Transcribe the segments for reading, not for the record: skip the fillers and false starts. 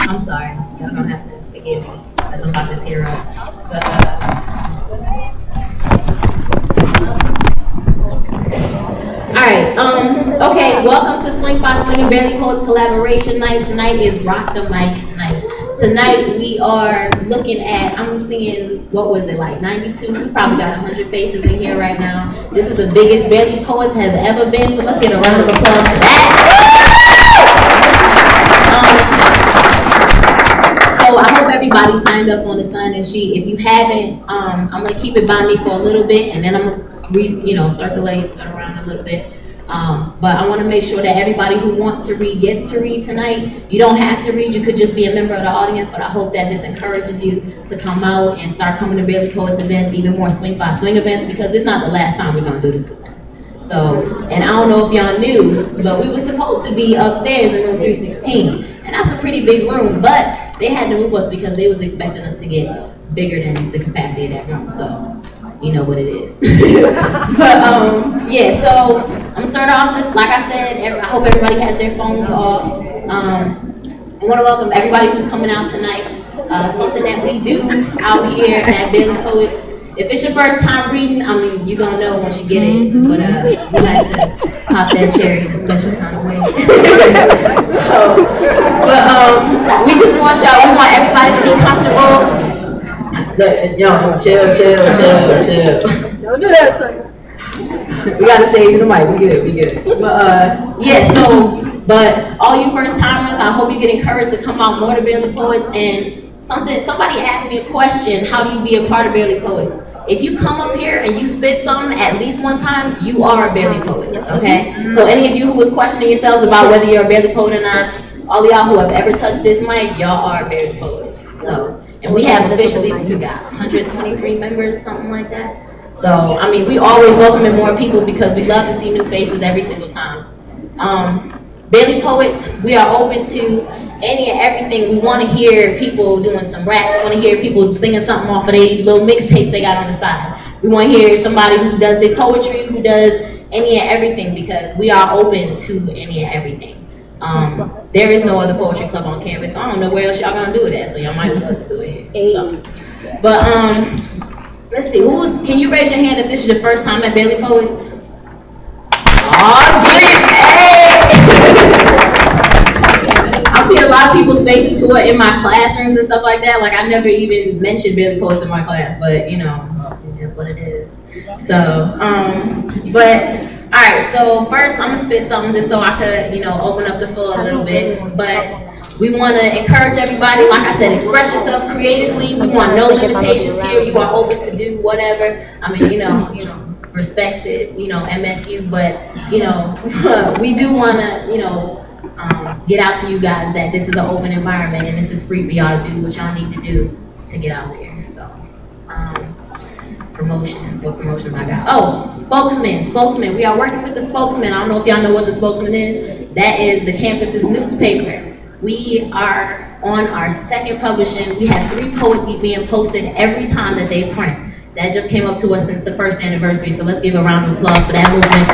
I'm sorry. Y'all gonna have to forgive me as I'm about to tear up. But, okay, welcome to Swing by Swinging Barely Poets Collaboration Night. Tonight is Rock the Mic Night. Tonight we are looking at, I'm seeing, what was it, like 92? We probably got 100 faces in here right now. This is the biggest Barely Poets has ever been, so let's get a round of applause for that. So I hope everybody signed up on the sign-in sheet. If you haven't, I'm going to keep it by me for a little bit, and then I'm going to circulate around a little bit. But I want to make sure that everybody who wants to read gets to read tonight. You don't have to read, you could just be a member of the audience, but I hope that this encourages you to come out and start coming to Barely Poets events, even more Swing by Swing events, because this is not the last time we're going to do this with them. So, and I don't know if y'all knew, but we were supposed to be upstairs in room 316, and that's a pretty big room, but they had to move us because they was expecting us to get bigger than the capacity of that room, so you know what it is. But yeah, so I'm gonna start off just like I said. I hope everybody has their phones off. I want to welcome everybody who's coming out tonight. Something that we do out here at Barely Poets. If it's your first time reading, I mean, you're gonna know once you get it. But we like to pop that cherry in a special kind of way. We just want y'all. We want everybody to be comfortable. Yo, chill. Don't do that, son. We gotta stay to the mic. We good. But yeah, but all you first timers, I hope you get encouraged to come out more to Barely Poets. And somebody asked me a question: how do you be a part of Barely Poets? If you come up here and you spit something at least one time, you are a Barely Poet. Okay. So any of you who was questioning yourselves about whether you're a Barely Poet or not, all y'all who have ever touched this mic, y'all are Barely Poets. So. And we have officially, we got 123 members, something like that. So, I mean, we always welcoming more people because we love to see new faces every single time. Barely Poets, we are open to any and everything. We want to hear people doing some raps. We want to hear people singing something off of their little mixtape they got on the side. We want to hear somebody who does their poetry, who does any and everything, because we are open to any and everything. There is no other poetry club on campus, so I don't know where else y'all gonna do it at, so y'all might be able to do it here. So. But let's see, can you raise your hand if this is your first time at Barely Poets? Oh, get it! Hey! I've seen a lot of people's faces who are in my classrooms and stuff like that. Like, I never even mentioned Barely Poets in my class, but you know, it is what it is. So, all right, so first I'm gonna spit something just so I could, open up the floor a little bit. But we want to encourage everybody, like I said, express yourself creatively. We want no limitations here. You are open to do whatever. I mean, respect it, MSU, but we do want to, get out to you guys that this is an open environment and this is free for y'all to do what y'all need to do to get out there. So. Promotions. What promotions I got? Oh, Spokesman. We are working with the Spokesman. I don't know if y'all know what the Spokesman is. That is the campus's newspaper. We are on our second publishing. We have 3 poets being posted every time that they print. That just came up to us since the first anniversary. So let's give a round of applause for that movement.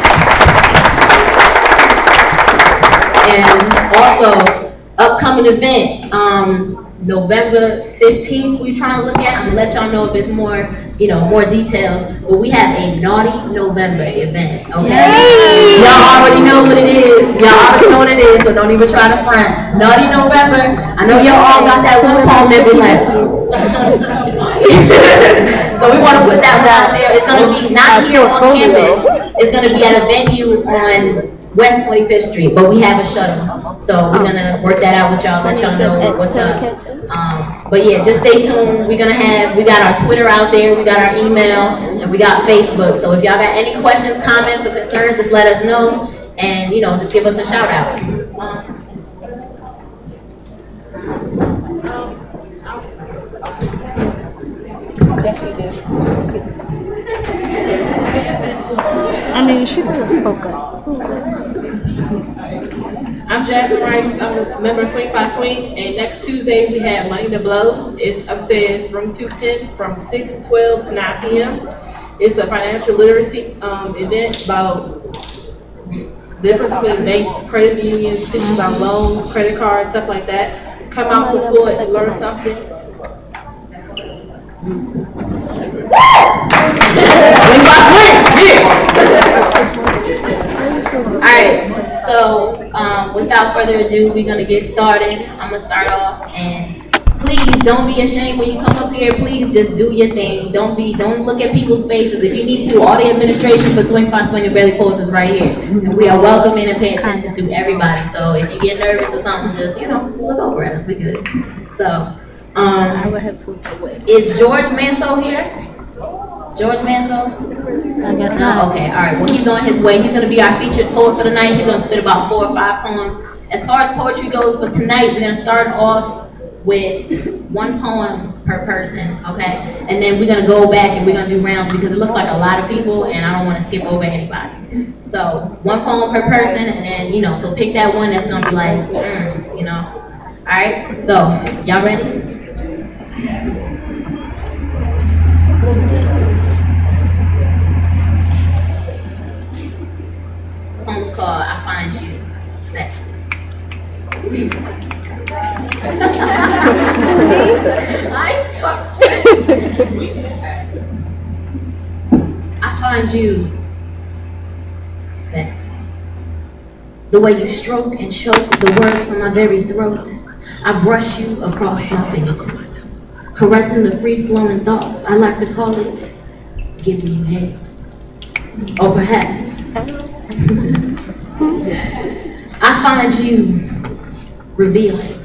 And also, upcoming event, November 15th. We're trying to look at. I'm gonna let y'all know if it's more details, but we have a Naughty November event, okay? Y'all already know what it is. So don't even try to front. Naughty November. I know y'all all got that one poem that we like. So we want to put that one out there. It's going to be not here on campus. It's going to be at a venue on West 25th Street, but we have a shuttle. So we're going to work that out with y'all, let y'all know what's up. But yeah, just stay tuned. We got our Twitter out there, we got our email, and we got Facebook. So if y'all got any questions, comments, or concerns, just let us know, and just give us a shout out. Yes, she did. I mean, she could have spoke up. I'm Jasmine Rice. I'm a member of Swing by Swing, and next Tuesday we have Money to Blow. It's upstairs, room 210, from 6:12 to 9 p.m. It's a financial literacy event about the difference between banks, credit unions, teaching about loans, credit cards, stuff like that. come out, support, and learn something. Alright, so without further ado, we're gonna get started. I'm gonna start off, and please don't be ashamed when you come up here. Please just do your thing. Don't look at people's faces. If you need to, all the administration for Swing By Swing and Belly Pose is right here. And we are welcoming and paying attention to everybody. So if you get nervous or something, just look over at us. We good. So is George Manso here? George Manso? I guess No, not. okay, all right. Well, he's on his way. He's going to be our featured poet for the night. He's going to spit about 4 or 5 poems. As far as poetry goes for tonight, we're going to start off with 1 poem per person, okay? And then we're going to go back and we're going to do rounds because it looks like a lot of people and I don't want to skip over anybody. So 1 poem per person, and then, so pick that one that's going to be like, All right, so y'all ready? This poem's called I Find You Sexy. I find you sexy. The way you stroke and choke the words from my very throat. I brush you across my fingertips, caressing the free-flowing thoughts. I like to call it giving you head. Or perhaps I find you revealing.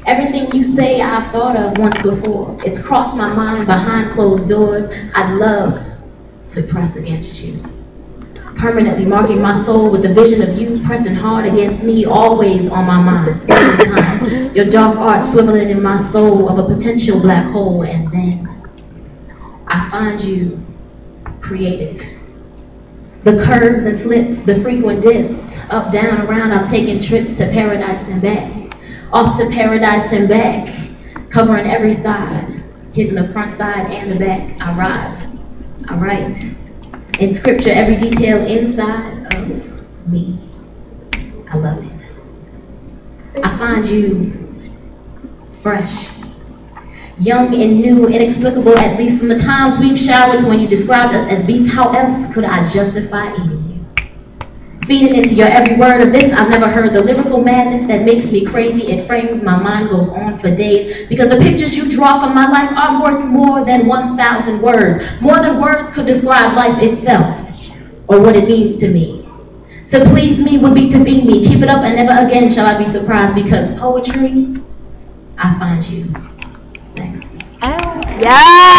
Everything you say I've thought of once before. It's crossed my mind behind closed doors. I'd love to press against you, permanently marking my soul with the vision of you pressing hard against me, always on my mind, spending time. Your dark art swiveling in my soul of a potential black hole, and then I find you creative. The curves and flips, the frequent dips, up, down, around, I'm taking trips to paradise and back. Off to paradise and back, covering every side, hitting the front side and the back. I ride, I write. In scripture, every detail inside of me. I love it. I find you fresh, young and new, inexplicable, at least from the times we've showered to when you described us as beats. How else could I justify eating you? Feeding into your every word of this, I've never heard the lyrical madness that makes me crazy. It frames my mind, goes on for days, because the pictures you draw from my life are worth more than 1,000 words. More than words could describe life itself, or what it means to me. To please me would be to be me. Keep it up and never again shall I be surprised, because poetry, I find you sexy. Yeah!